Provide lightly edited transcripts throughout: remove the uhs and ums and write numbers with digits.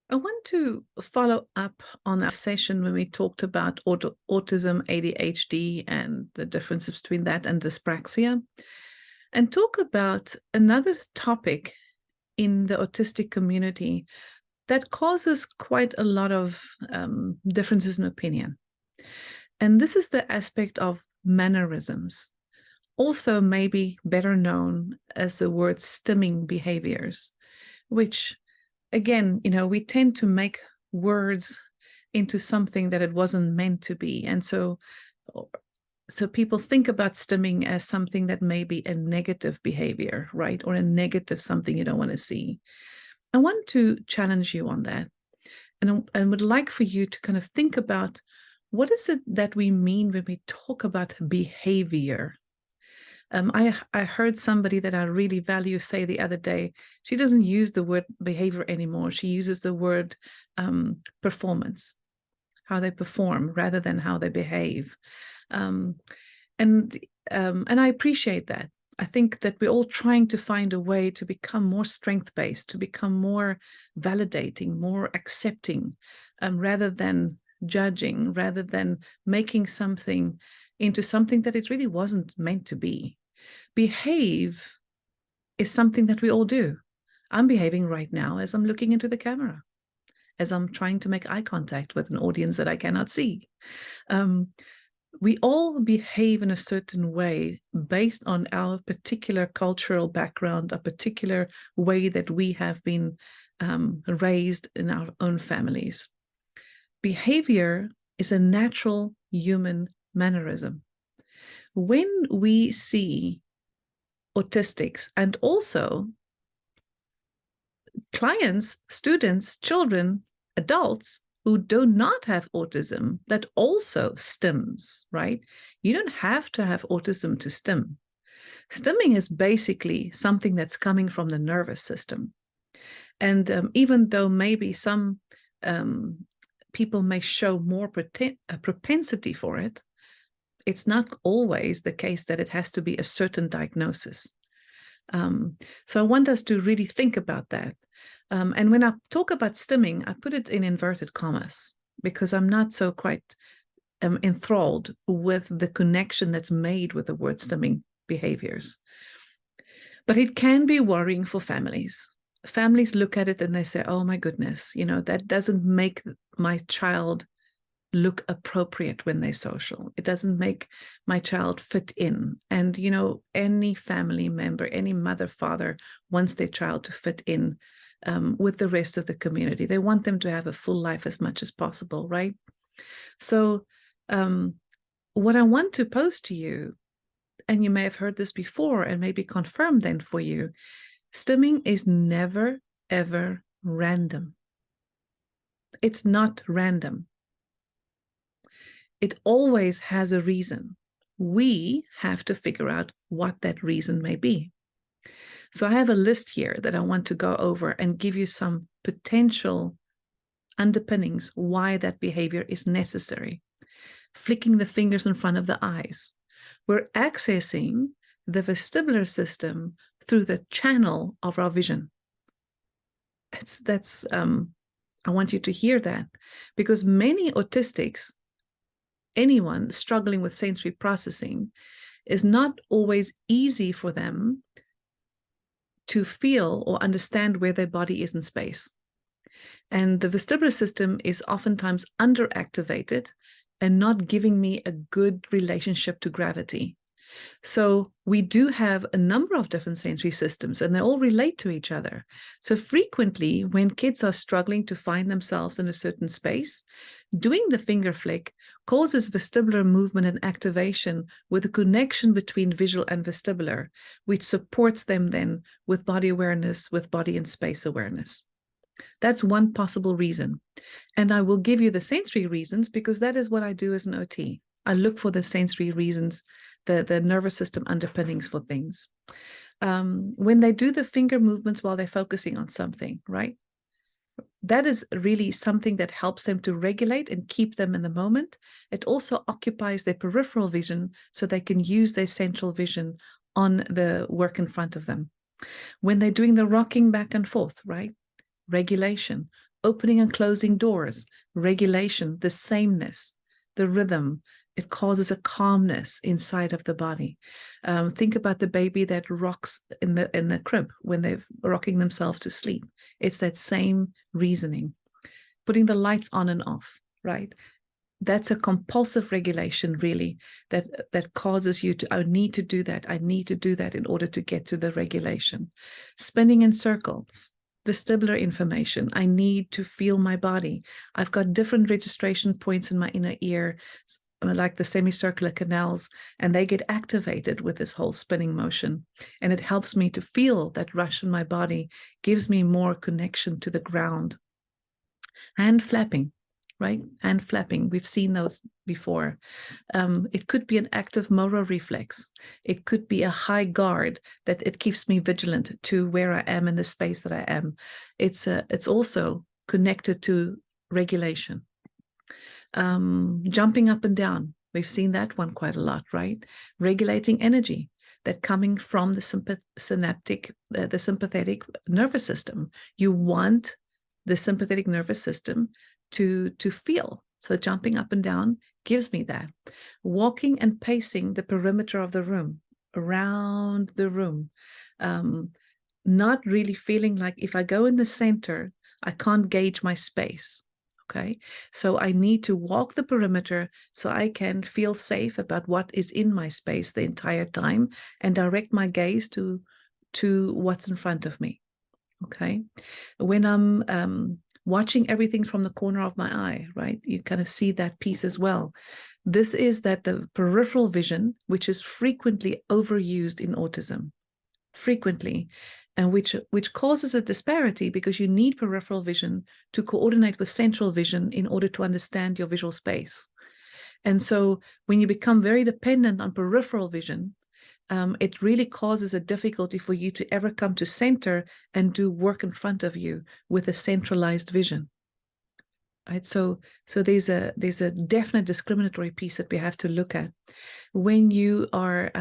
I want to follow up on our session when we talked about autism, ADHD, and the differences between that and dyspraxia, and talk about another topic in the autistic community that causes quite a lot of differences in opinion. And this is the aspect of mannerisms, also maybe better known as the word stimming behaviors, which again, we tend to make words into something that it wasn't meant to be. And so people think about stimming as something that may be a negative behavior, right? Or a negative something you don't want to see. I want to challenge you on that. And would like for you to kind of think about what is it that we mean when we talk about behavior. I heard somebody that I really value say the other day, she doesn't use the word behavior anymore. She uses the word performance, how they perform rather than how they behave. And I appreciate that. I think that we're all trying to find a way to become more strength-based, to become more validating, more accepting, rather than judging, rather than making something into something that it really wasn't meant to be. Behave is something that we all do. I'm behaving right now as I'm looking into the camera, as I'm trying to make eye contact with an audience that I cannot see. We all behave in a certain way based on our particular cultural background, a particular way that we have been raised in our own families. Behavior is a natural human mannerism. When we see autistics and also clients, students, children, adults who do not have autism that also stims, right? You don't have to have autism to stim. Stimming is basically something that's coming from the nervous system. And even though maybe some people may show more propensity for it, it's not always the case that it has to be a certain diagnosis. So I want us to really think about that. And when I talk about stimming, I put it in inverted commas because I'm not so quite enthralled with the connection that's made with the word stimming behaviors. But it can be worrying for families. Families look at it and they say, oh my goodness, that doesn't make my child look appropriate when they're social. It doesn't make my child fit in. And, any family member, any mother, father wants their child to fit in with the rest of the community. They want them to have a full life as much as possible, right? So what I want to pose to you, and you may have heard this before and maybe confirm then for you, stimming is never, ever random. It's not random. It always has a reason. We have to figure out what that reason may be. So I have a list here that I want to go over and give you some potential underpinnings why that behavior is necessary. Flicking the fingers in front of the eyes. We're accessing the vestibular system through the channel of our vision. I want you to hear that, because many autistics, anyone struggling with sensory processing, is not always easy for them to feel or understand where their body is in space. And the vestibular system is oftentimes underactivated and not giving me a good relationship to gravity. So we do have a number of different sensory systems and they all relate to each other. So frequently when kids are struggling to find themselves in a certain space, doing the finger flick causes vestibular movement and activation with a connection between visual and vestibular, which supports them then with body awareness, with body and space awareness. That's one possible reason. And I will give you the sensory reasons because that is what I do as an OT. I look for the sensory reasons, the nervous system underpinnings for things. When they do the finger movements while they're focusing on something, right? That is really something that helps them to regulate and keep them in the moment. It also occupies their peripheral vision so they can use their central vision on the work in front of them. When they're doing the rocking back and forth, right? Regulation, opening and closing doors, regulation, the sameness, the rhythm. It causes a calmness inside of the body. Think about the baby that rocks in the crib when they're rocking themselves to sleep. It's that same reasoning. Putting the lights on and off, right? That's a compulsive regulation, really, that causes you to, I need to do that. I need to do that in order to get to the regulation. Spinning in circles, vestibular information. I need to feel my body. I've got different registration points in my inner ear, like the semicircular canals, and they get activated with this whole spinning motion. And it helps me to feel that rush in my body, gives me more connection to the ground. Hand flapping, right? Hand flapping. We've seen those before. It could be an active motor reflex. It could be a high guard that it keeps me vigilant to where I am in the space that I am. It's also connected to regulation. Jumping up and down. We've seen that one quite a lot, right? Regulating energy, that coming from the sympathetic nervous system. You want the sympathetic nervous system to feel. So jumping up and down gives me that. Walking and pacing the perimeter of the room, around the room. Not really feeling like if I go in the center, I can't gauge my space. Okay, so I need to walk the perimeter so I can feel safe about what is in my space the entire time and direct my gaze to what's in front of me. Okay, when I'm watching everything from the corner of my eye, right, you kind of see that piece as well. This is that the peripheral vision, which is frequently overused in autism, frequently, and which causes a disparity because you need peripheral vision to coordinate with central vision in order to understand your visual space. And so when you become very dependent on peripheral vision, it really causes a difficulty for you to ever come to center and do work in front of you with a centralized vision. Right, so there's a definite discriminatory piece that we have to look at. When you are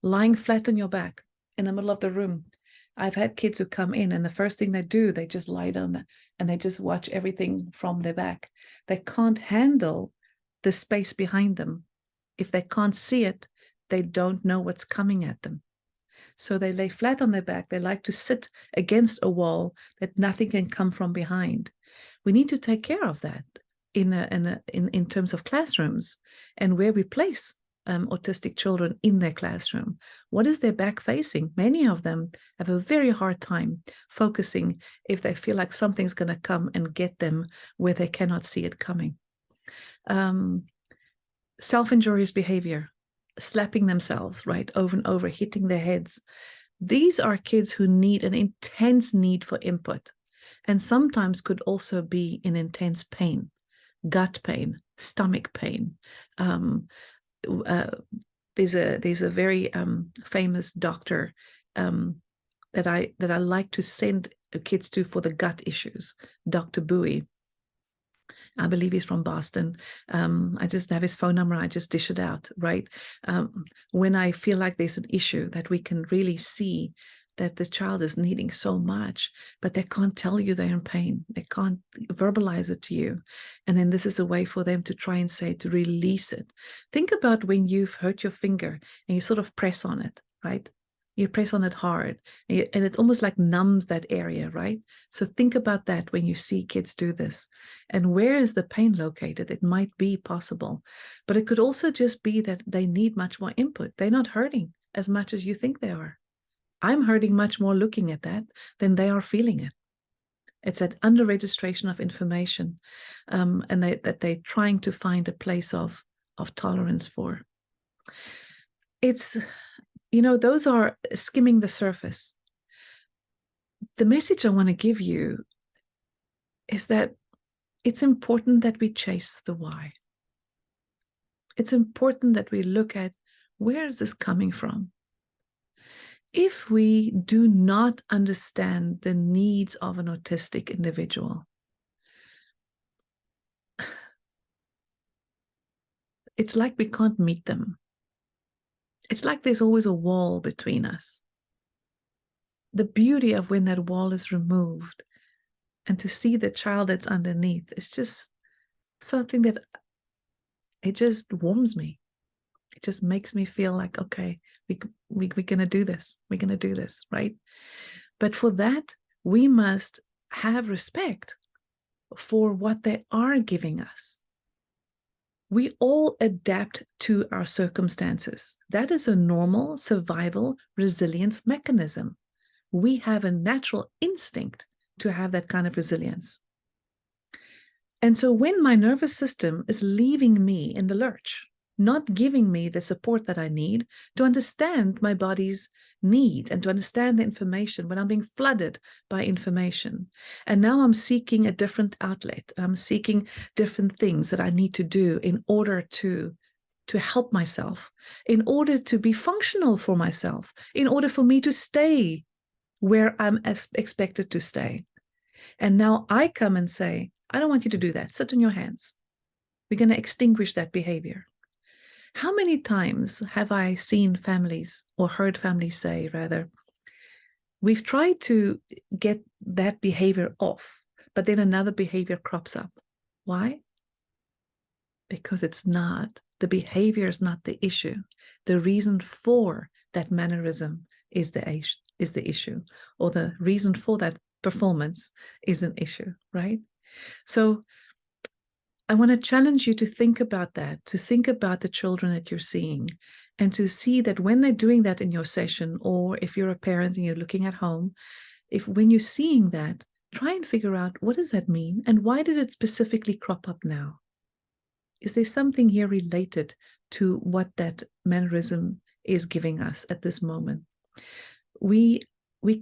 lying flat on your back in the middle of the room, I've had kids who come in and the first thing they do, they just lie down and they just watch everything from their back. They can't handle the space behind them. If they can't see it, they don't know what's coming at them. So they lay flat on their back. They like to sit against a wall that nothing can come from behind. We need to take care of that in terms of classrooms and where we place autistic children in their classroom. What is their back facing? Many of them have a very hard time focusing if they feel like something's going to come and get them where they cannot see it coming. Self-injurious behavior, slapping themselves, right, over and over, hitting their heads. These are kids who need an intense need for input, and sometimes could also be in intense pain, gut pain, stomach pain. There's a very famous doctor that I like to send kids to for the gut issues, Dr. Bowie. I believe he's from Boston. I just have his phone number. I just dish it out, right? When I feel like there's an issue that we can really see that the child is needing so much, but they can't tell you they're in pain. They can't verbalize it to you. And then this is a way for them to try and say, to release it. Think about when you've hurt your finger and you sort of press on it, right? You press on it hard and it almost like numbs that area, right? So think about that when you see kids do this. And where is the pain located? It might be possible, but it could also just be that they need much more input. They're not hurting as much as you think they are. I'm hurting much more looking at that than they are feeling it. It's that under registration of information, and that they're trying to find a place of tolerance for. It's, those are skimming the surface. The message I want to give you is that it's important that we chase the why. It's important that we look at, where is this coming from? If we do not understand the needs of an autistic individual, it's like we can't meet them. It's like there's always a wall between us. The beauty of when that wall is removed and to see the child that's underneath is just something that it just warms me. It just makes me feel like, okay, we're going to do this. We're going to do this, right? But for that, we must have respect for what they are giving us. We all adapt to our circumstances. That is a normal survival resilience mechanism. We have a natural instinct to have that kind of resilience. And so when my nervous system is leaving me in the lurch, not giving me the support that I need to understand my body's needs and to understand the information, when I'm being flooded by information, and now I'm seeking a different outlet, I'm seeking different things that I need to do in order to help myself, in order to be functional for myself, in order for me to stay where I'm expected to stay. And now I come and say, I don't want you to do that. Sit on your hands. We're going to extinguish that behavior. How many times have I seen families, or heard families say, rather, we've tried to get that behavior off, but then another behavior crops up. Why? Because it's not, the behavior is not the issue. The reason for that mannerism is the issue, or the reason for that performance is an issue, right? So I want to challenge you to think about that, to think about the children that you're seeing, and to see that when they're doing that in your session, or if you're a parent and you're looking at home, when you're seeing that, try and figure out, what does that mean? And why did it specifically crop up now? Is there something here related to what that mannerism is giving us at this moment? We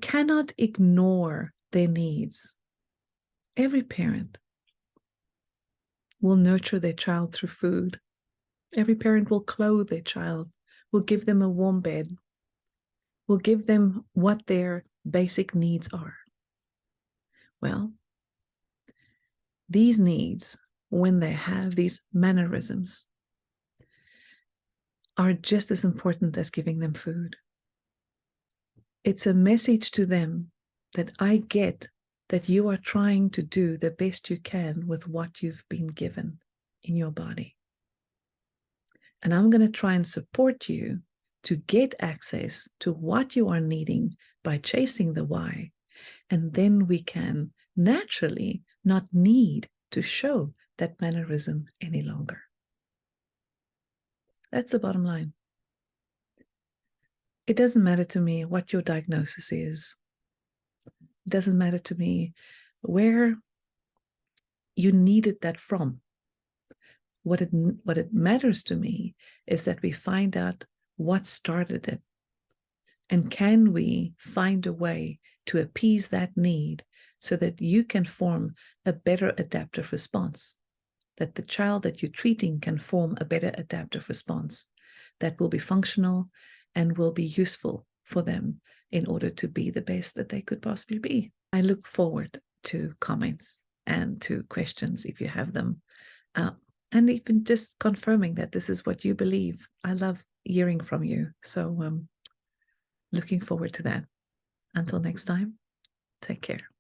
cannot ignore their needs. Every parent will nurture their child through food. Every parent will clothe their child, will give them a warm bed, will give them what their basic needs are. Well, these needs, when they have these mannerisms, are just as important as giving them food. It's a message to them that I get that you are trying to do the best you can with what you've been given in your body. And I'm going to try and support you to get access to what you are needing by chasing the why. And then we can naturally not need to show that mannerism any longer. That's the bottom line. It doesn't matter to me what your diagnosis is. It doesn't matter to me where you needed that from. What it matters to me is that we find out what started it. And can we find a way to appease that need so that you can form a better adaptive response, that the child that you're treating can form a better adaptive response that will be functional and will be useful for them in order to be the best that they could possibly be. I look forward to comments and to questions if you have them. And even just confirming that this is what you believe. I love hearing from you. So looking forward to that. Until next time, take care.